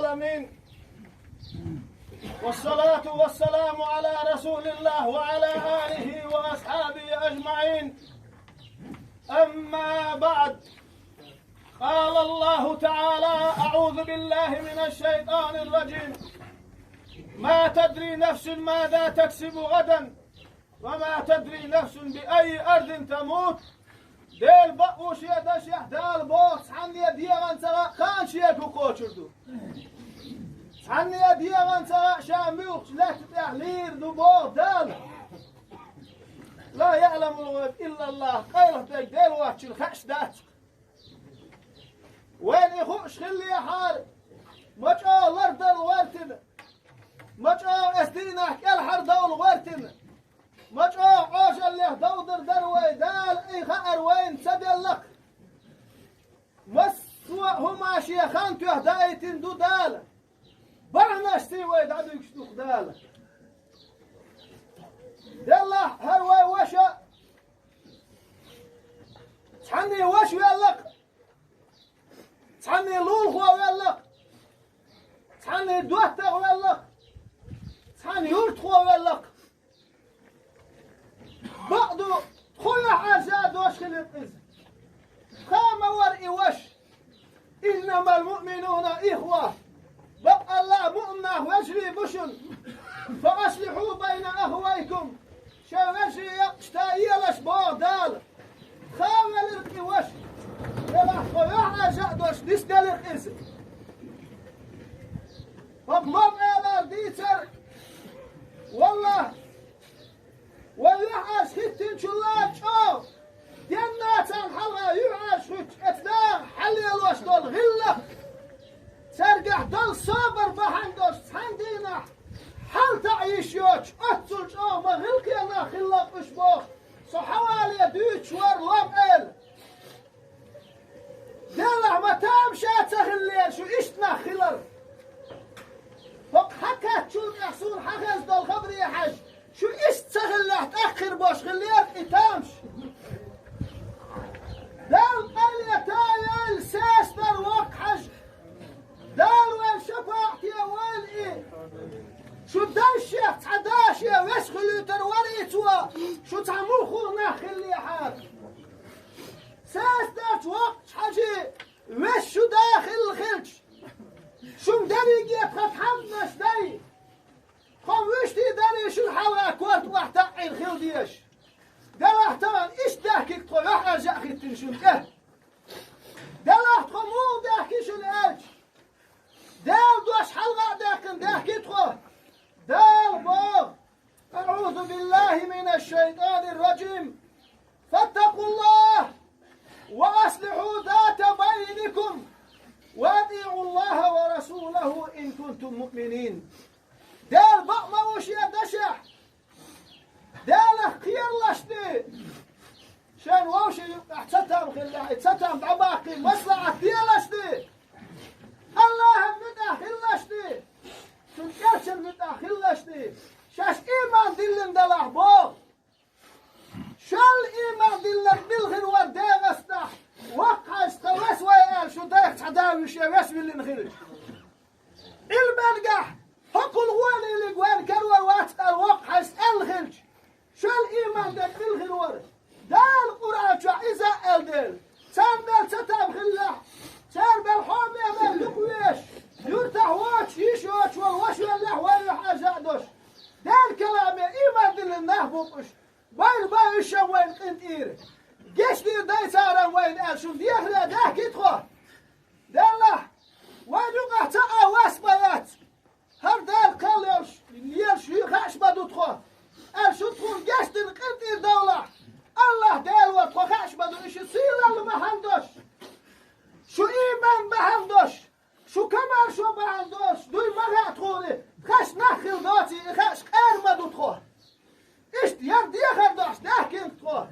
العالمين، والصلاة والسلام على رسول الله وعلى آله وأصحابه أجمعين. أما بعد، قال الله تعالى: أعوذ بالله من الشيطان الرجيم: ما تدري نفس ماذا تكسب غدا وما تدري نفس بأي أرض تموت. دل بقوش يدش يحدال بوس حني ديغان سرا خان شيكو كوشردو حني ديغان سرا شاميوخ لك تحلير دبور دال لا يعلم الغيب إلا الله. قيله ديك ديل واتش الخش داتك وين يخوش خلي حار مجأ لرد الورتن مجأ استيناح كالحر دول ورتن مجأ عوش اللي دودر دروي دال اي خأر وين سدل لك مسوى هما شيخان تهدايتن دو دال برناش تيوي دعدو يكشتوخ دال دالله هروي وشا تحني وش ويالك تحني لولخوا ويالك تحني دوحتغ ويالك تحني يرتخوا ويالك بعضو خويا حاجات وش خلق إذن خام ورئي وش إنما المؤمنون إخوة بقى الله مؤمنة وجري بشن فأصلحوا بين أخويكم شوشي يقشتايلش بودال خام لرقي وش يلا خويا حاجات وش نستلق إذن فبمام إلى ديتر والله ويعاش ختن شلات أو جنات الحلا يعاش خت اتنا حلي الوش دول غلة ترجع دول صابر بحندوش تحندينا حل تعيش يوش اتسلش أو ما غلق ينا خلق اشبوخ سو حوالي دوش ور لام إل دلع ما تامشات تخليل شو اشتنا خلال فوق حكات شو الأحسون حخز دول خبري حج شو استغله تأخر باش خليك إتامش دال قال يتايل ساس در وقت حج دال وين شفاعتي وين إيه شو دنشيخ تعداش يا وش خلي تروريتوا شو تعمل خورنا خلي حاج ساس دات وقت حجي وش شو داخل الخلج شو مدري يتخط حمدناش داي خمشتي داري شو الحوار كوات واحتقي الخيل ديش دار احتمال ايش داكي تقول ارجع اخي تنشون اه دار احتمال داكي شو الالج دار دوش حلقة داكن داكي تقول دار باب أعوذ بالله من الشيطان الرجيم فاتقوا الله وأصلحوا ذات بينكم وأطيعوا الله ورسوله إن كنتم مؤمنين. دال بق ما وش يدشح دال خير لشتي شان وش احتتم خلا احتتم بعباقي مصلحة ديالشتي الله متأخر لشتي تنكرش متأخر لشتي شاش إيمان دلن دلع بوغ شال إيمان دلن بالغن وداغ استح وقع استوس ويقال شو دايق تحداوي شيوس باللي نخرج المنقح حقوا الغوالي اللي قوان كانوا واتقى الوقع الخلج شو الإيمان دل بالغنور دال قرآن إذا الدل سان بل ستام خلاح سان بل حومي بل لقويش يرتح واتش يشوش والوش والله ويح أزادوش دال كلامي إيمان دل النهبوكش وين بايشا وين قنتير جيش دير داي سارا وين ألشون ديخلا داه كتخو دالله وين يقع تقع واسبايات هر دال كاليوش يلش يخاش بدو تخو ألشون تخون جيش دير قنتير دولة الله دال وتخو خاش بدو إيش سيلا لمهندوش شو إيمان بهندوش شو كمان شو بهندوش دوي مغا تخوني خاش نخل دوتي خاش قار بدو تخو إيش ديار ديخر دوش ده كنت تخو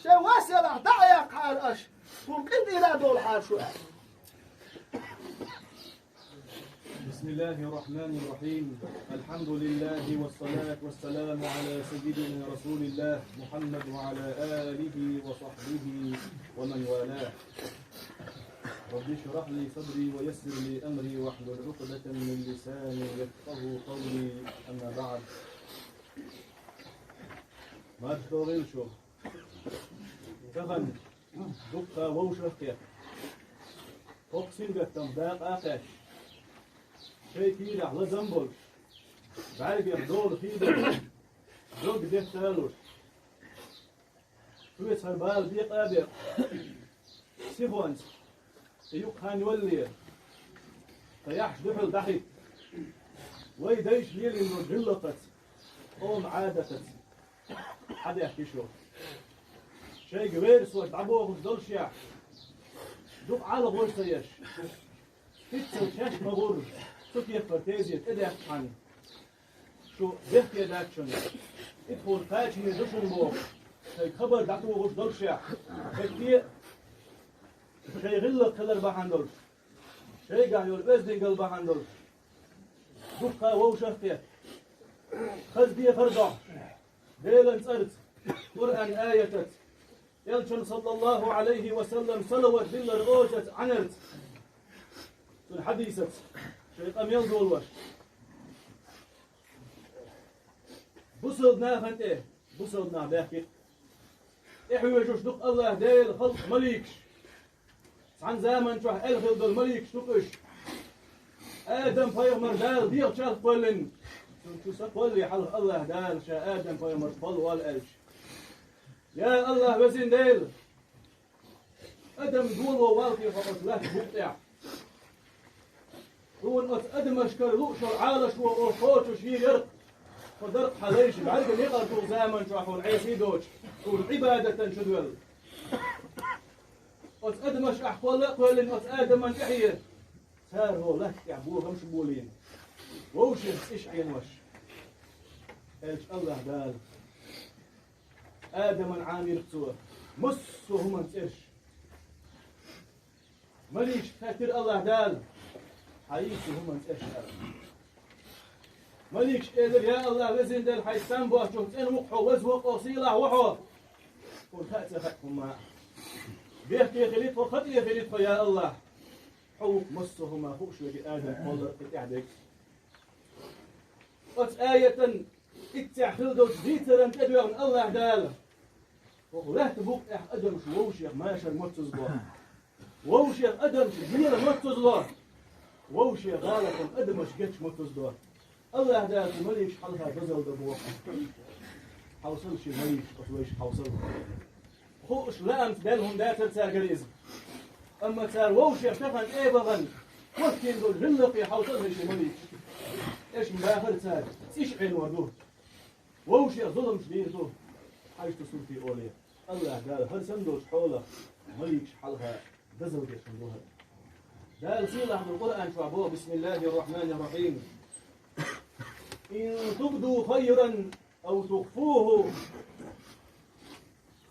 شو واسلع دعيق حال أش ممكن إلى دول حال شو بسم الله الرحمن الرحيم. الحمد لله والصلاة والسلام على سيدنا رسول الله محمد وعلى آله وصحبه ومن والاه. رب اشرح لي صدري ويسر لي أمري واحلل عقدة من لساني يفقه قولي. أما بعد ما تشتغل شو تغن دقة ووشركة فوكسين قتم داق آقاش شيء كيرا على زنبل بعرف يخدول خيدر زوج ديك تالوش تويس هربال ديق آبر سيفونس يوق هان يولي طياحش دفل دحي ويديش ليلي انه جلقت قوم عادتت حدا يحكي شو شيء غير سوى تعبوه وفضل شيع دوق على غور سيش تتسو شاش مغور سوكي فرتيزية ادي يحكي شو بيحكي داكشن ادخل فاجني دشن بوك شيء خبر دعتوه وفضل شيع هكي شيء غلق خلر بحندلش شيء قاعد يقول بزدين قلب بحندلش دقة ووشفتي خز بيه فرضع ديلن صرت قرآن آيتت يلشن صلى الله عليه وسلم صلوات بالله رغوشت عنرت الحديثة شيء قام يلدول وش بصلنا فانت ايه بصلنا باكي احوي جوش دق الله ديل خلق مليكش عن زمن شو الخل بالملك شوقش آدم فيمر دال دير شال قلن شو سقول يحل الله دال شا آدم فيمر فل والألش يا الله وزين ديل آدم دول ووالتي فقط له بقطع دون أدم أشكر لوشر عالش وأوفوش وشي يرق فدرق حليش بعد اللي يقرأ زمن شو حول عيسي دوش عبادة شدول أدمش أحقول قول إن آدم من يحيى صار هو لك يعبوه مش بولين ووش إيش عين وش إيش الله قال آدم عامر قصوه مصه من إيش مليش فاتر الله قال حيثه من إيش مليش قادر يا الله وزن دل حيثان بوشوه إن وقحوا وزوق وصيلة وحوا وخأت خدكم معه بيحكي خليط وخطية خليط يا الله حوق مصه ما خوش لقي آدم والله اتعدك قد آية اتع خلدوش ديترا تدوى من الله داله ولا تبوك أدم شو ووشيخ ماشا المتزبا ووشيخ أدم شدير متزبا ووشيخ غالكم أدم شقتش متزبا الله داله مليش حلها بزل دبوك حوصلش مليش أطويش حوصل خوش لامت بالهم داتر سارقريز أما تار ووش يفتفن إيه بغن وكين دول جلق يحوطن هيش مليك إيش مباخر تار إيش عين وردوه ووش يظلم شديدوه حاجة تصور في أوليه الله قال هل سندوش حوله مليك شحلها دزل يشندوها قال سيلة من القرآن شعبوه بسم الله الرحمن الرحيم إن تبدوا خيرا أو تخفوه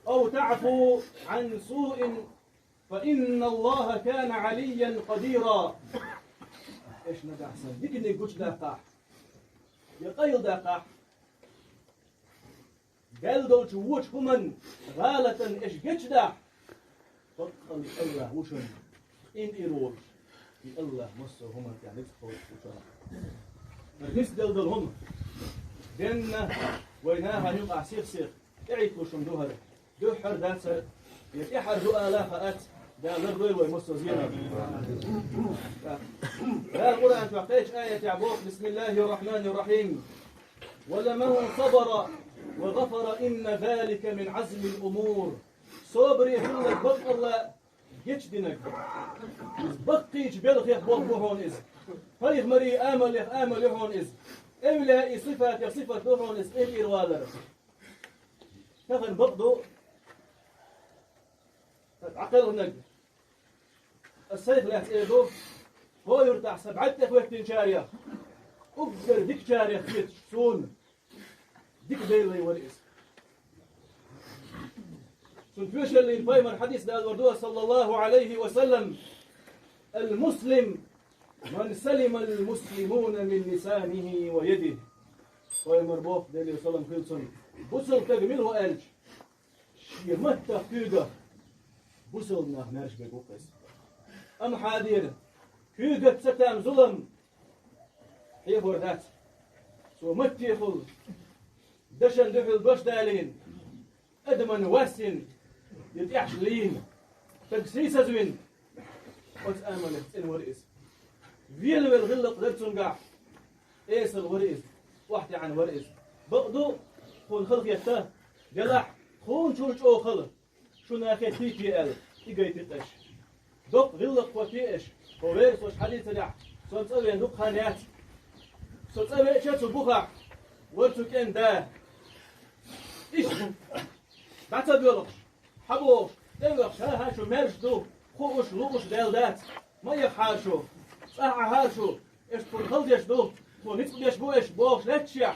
أو تعفو عن سوء فإن الله كان عليا قديرا. إيش ندع أحسن؟ ديك إني قلت داقع يقيل داقع قال دول شووش همن غالة إيش قلت داع فقل الله وشن إن إيروش في الله مصر همن يعني تخوش وشن نرجس دول هم دينا ويناها يقع سيخ سيخ إعيك وشن دوهر دوحر دانسر يتحر دو آلافات دا لغوي ويمصر زينا لا القرآن تعطيش آية تعبوك بسم الله الرحمن الرحيم ولمن صبر وغفر إن ذلك من عزم الأمور صبر يقول لك بق الله يجدنك بقي جبال يخ بق هون إز هاي مري آمل هون إز إملا صفات صفات هون إز إم إروالر كفن بقدو عقل نقدر السيف لا تأيدو هو يرتاح سبعتك وقتين شارية أقدر ديك شارية خيط سون ديك بيلي ورئيس سنتوش اللي نفايم الحديث ده الوردوة صلى الله عليه وسلم المسلم من سلم المسلمون من لسانه ويده ويمربوك ده اللي وسلم خلصن بصل تجميله ألج شيمت تفكيده بصلنا ناش بقوقس أم حادير كي قد ستام ظلم حيف وردات سو متيخل دشن دحل دوش دالين أدمن واسن يتيحش لين تقسيس زوين وتآمنت إن ورئيس فيلو الغلق درتون قاع إيس الورئيس واحدة عن ورئيس بقدو خون خلق يتاه جلح خون شوش أو خلق شو ناخي تيكي أل إيجاي تقش دق غلق وتيش وويرس وش حديث لح صوت أبي ندق خانيات صوت أبي شاتو بوخع ورتو كان ده إيش بعتها بيولوش حبوش دلوقش ها شو مالش دو خوش لوش دالدات ما يحاشو صح هاشو إيش تقول يش دو ونتقل يش بو إيش بوش لا تشيع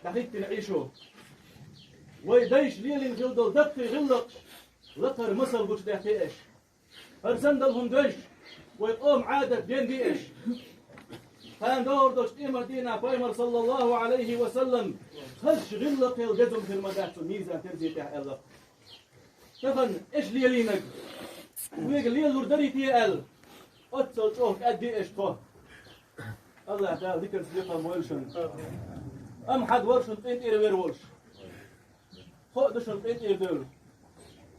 دقيق تنعيشو ويديش ليلين جلدو دقي غلق لقر مصر بوش دحتي إيش هرزندلهم دوش ويقوم عادة بين دي إيش كان دور دوش إمر دينا بايمر صلى الله عليه وسلم خش غلق القدم في المدات ميزان ترزي تحقلق تفن إيش ليلينك ويقل ليل وردري تي أل أتصل شوك أدي إيش طه الله تعالى ذكر سليقا مويلشن أم حد ورشن تين إير وير ورش خو دشن تين إير دول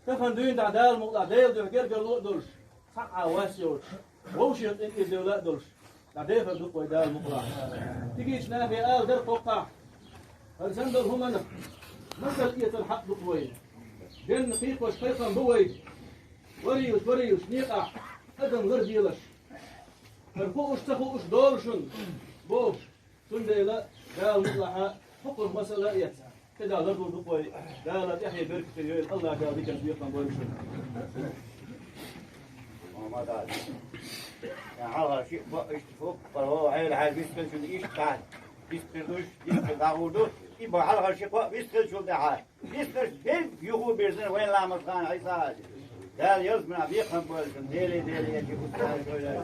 تفن دوين دعدال مقلع ديل دو جرجر لو دولش حقا واسيوش ووشي تين إير دولا دولش دعديل فردوك ويدال مقلع تيجيش نافي آل در قوقع هالسندل هم أنا مثل إيه الحق بقوي جن قيق وشقيقا بوي وريوش نيقع أدم غير ديلش هرفوش تخوش دولشن بوش تنديلا قال مطلعها حكم مسألة إيه كده لردو بقوي قالت يحيى بركة اليوم الله قال ذيك البيقا بويشن ما دار يعني على شيء فوق فهو هاي الحال بيستل شو إيش تعال بيستلوش بيستل داودو يبغى على شيء فوق بيستل شو ده حال بيستل بين يهو بيرزن وين لا مكان عيسى هذا قال يزمنا بيقا بويشن ديلي يجيب السهل شوية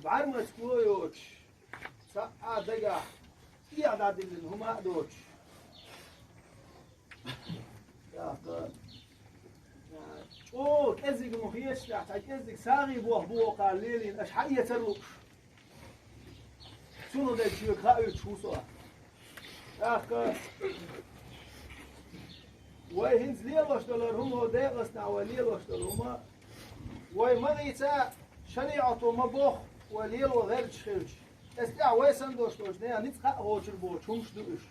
بعرمت كويوش ساعة دقا يعداد اللي هما دوش يا قال اوه كزيق مخيش تحت كزيق ساغي بوه قال ليلين اش حقية تروش شنو ده شو خايف شو صار يا قال وای هنز لیل واشتلر هم دقیقاً نولیل واشتلر هم وای مدیتا شریعت و مبخ ولیل و غیر چخیرش استعوای سندوشتوش نه نیت خا هوچر بو چونش دوش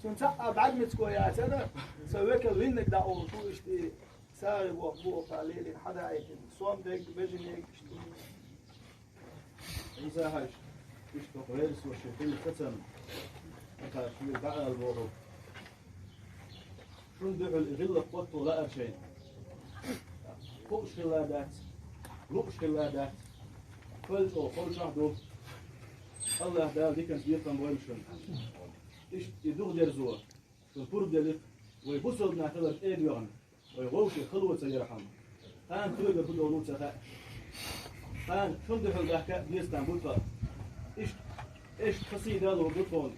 چون تا بعد متکویات انا سويك لينك دا او شو اشتي ساري بو قليل حدا عيد صوم دق بجنيك إذا هاش يشتغل غيرس وشكل ختم أكاد في بعض البورو شون دعوا الغلة قوته لا أرشين فوقش خلادات لوقش خلادات فلج أو فلج شهدو الله دال دي كان بيطن ويلشون إيش يدوغ دير زوا والفرد دلك ويبصل ناخذ إيديون ويغوش خلوة سيرحم هان تلقى كل ولود سخاء هان شون دعوا الأحكاء بيستان بوطا إيش قصيدة لو بطون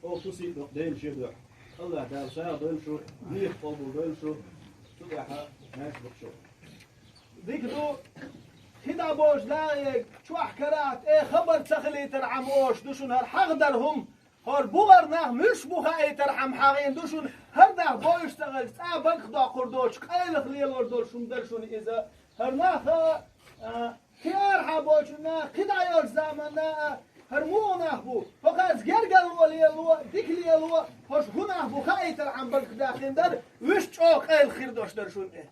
أو قصيدة ديل شدع الله تعالى ساعة ديل شو نيخ قبل ديل شو تقعها ماش بخشو ذيك دو هدا بوش لايق شو حكرات ايه خبر تخلي ترعم اوش دوشون هر حق درهم هر بوغر نه مش بوها اي ترعم حقين دوشون هر ده بو يشتغل ساعة بنك دا قردوش قيل خليل وردوشون درشون إذا هر ناخا كيار حبوشون نا كدا يوش زامن نا هرمو ناخبو فقط جرجل وليلو ديكليلو هش هنا بو خايت عم بنك داخل در وش چوق قيل خير دوش درشون ايه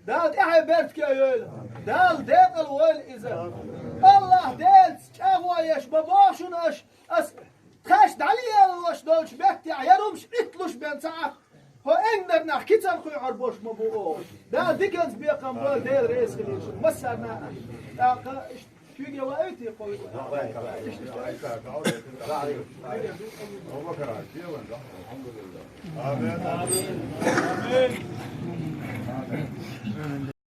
دال احي بيرت كيول دال ديقل ويل إذا الله ديل تشاغويش بباشونش اس خاش دالي وش دولش بيتي عيرمش اتلوش بين ساعة هو اندر نح كيتن خوي عربوش مبوش دال ديكنز بيقم بول ديل ريس خليش مسرنا كيجي وقتي قوي الحمد لله آمين آمين